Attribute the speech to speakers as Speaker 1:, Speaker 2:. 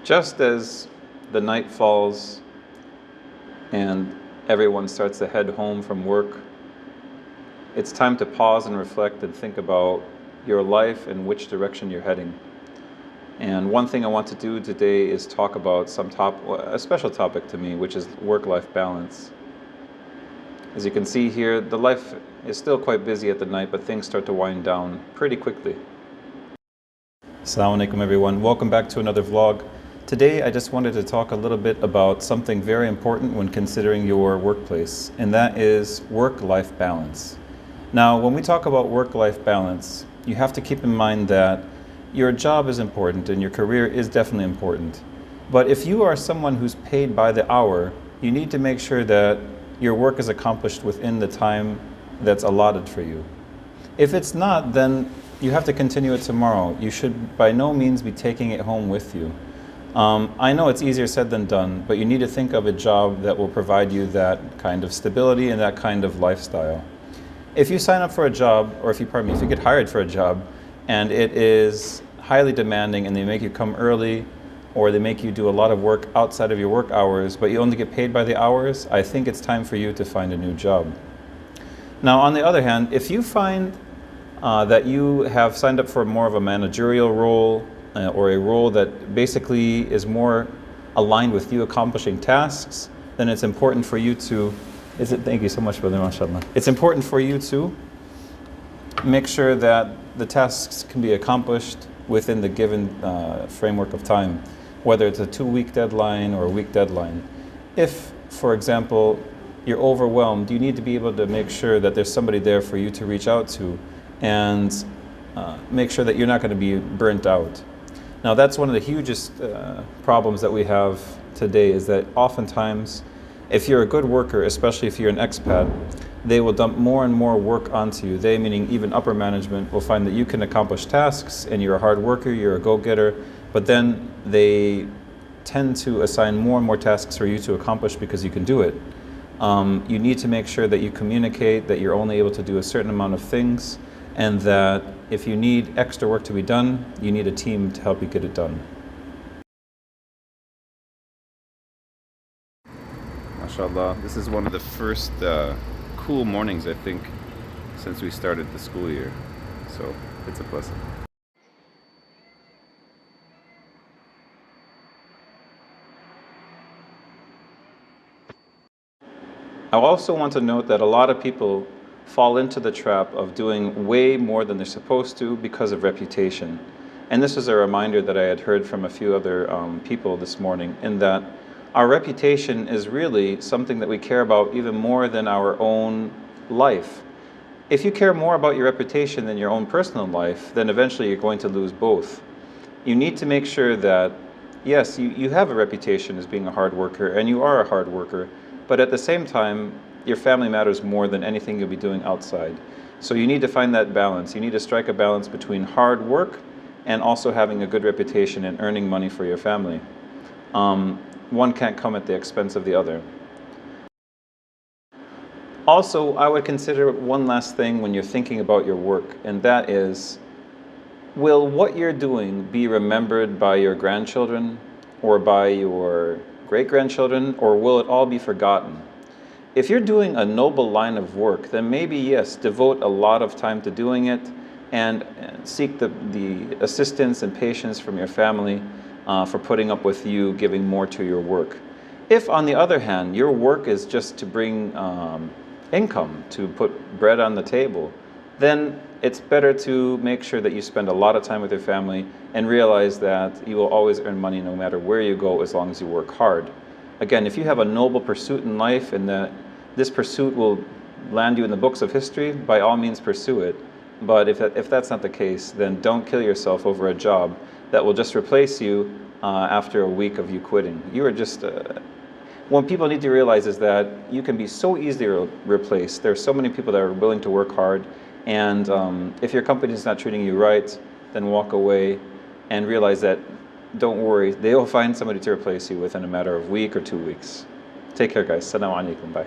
Speaker 1: Just as the night falls and everyone starts to head home from work, it's time to pause and reflect and think about your life and which direction you're heading. And one thing I want to do today is talk about a special topic to me, which is work-life balance. As you can see here, the life is still quite busy at the night, but things start to wind down pretty quickly. Assalamu alaikum everyone, welcome back to another vlog. Today I just wanted to talk a little bit about something very important when considering your workplace, and that is work-life balance. Now, when we talk about work-life balance, you have to keep in mind that your job is important and your career is definitely important. But if you are someone who's paid by the hour, you need to make sure that your work is accomplished within the time that's allotted for you. If it's not, then you have to continue it tomorrow. You should by no means be taking it home with you. I know it's easier said than done, but you need to think of a job that will provide you that kind of stability and that kind of lifestyle. If you sign up for a job, or if you get hired for a job, and it is highly demanding and they make you come early, or they make you do a lot of work outside of your work hours, but you only get paid by the hours, I think it's time for you to find a new job. Now, on the other hand, if you find that you have signed up for more of a managerial role, or a role that basically is more aligned with you accomplishing tasks, then it's important for you to, thank you so much, brother, mashallah. It's important for you to make sure that the tasks can be accomplished within the given framework of time, whether it's a 2-week deadline or a week deadline. If, for example, you're overwhelmed, you need to be able to make sure that there's somebody there for you to reach out to and make sure that you're not going to be burnt out. Now, that's one of the hugest problems that we have today, is that oftentimes, if you're a good worker, especially if you're an expat, they will dump more and more work onto you. They, meaning even upper management, will find that you can accomplish tasks and you're a hard worker, you're a go-getter, but then they tend to assign more and more tasks for you to accomplish because you can do it. You need to make sure that you communicate that you're only able to do a certain amount of things, and that if you need extra work to be done, you need a team to help you get it done. MashaAllah, this is one of the first cool mornings, I think, since we started the school year. So it's a blessing. I also want to note that a lot of people fall into the trap of doing way more than they're supposed to because of reputation. And this is a reminder that I had heard from a few other people this morning, in that our reputation is really something that we care about even more than our own life. If you care more about your reputation than your own personal life, then eventually you're going to lose both. You need to make sure that, yes, you have a reputation as being a hard worker, and you are a hard worker, but at the same time, your family matters more than anything you'll be doing outside. So you need to find that balance. You need to strike a balance between hard work and also having a good reputation and earning money for your family. One can't come at the expense of the other. Also, I would consider one last thing when you're thinking about your work, and that is, will what you're doing be remembered by your grandchildren or by your great-grandchildren, or will it all be forgotten? If you're doing a noble line of work, then maybe, yes, devote a lot of time to doing it and seek the assistance and patience from your family for putting up with you giving more to your work. If, on the other hand, your work is just to bring income, to put bread on the table, then it's better to make sure that you spend a lot of time with your family and realize that you will always earn money no matter where you go, as long as you work hard. Again, if you have a noble pursuit in life and that this pursuit will land you in the books of history, by all means pursue it. But if that's not the case, then don't kill yourself over a job that will just replace you after a week of you quitting. You are just... What people need to realize is that you can be so easily replaced. There are so many people that are willing to work hard, and if your company is not treating you right, then walk away and realize that, don't worry, they will find somebody to replace you within a matter of a week or 2 weeks. Take care, guys. Assalamu alaikum. Bye.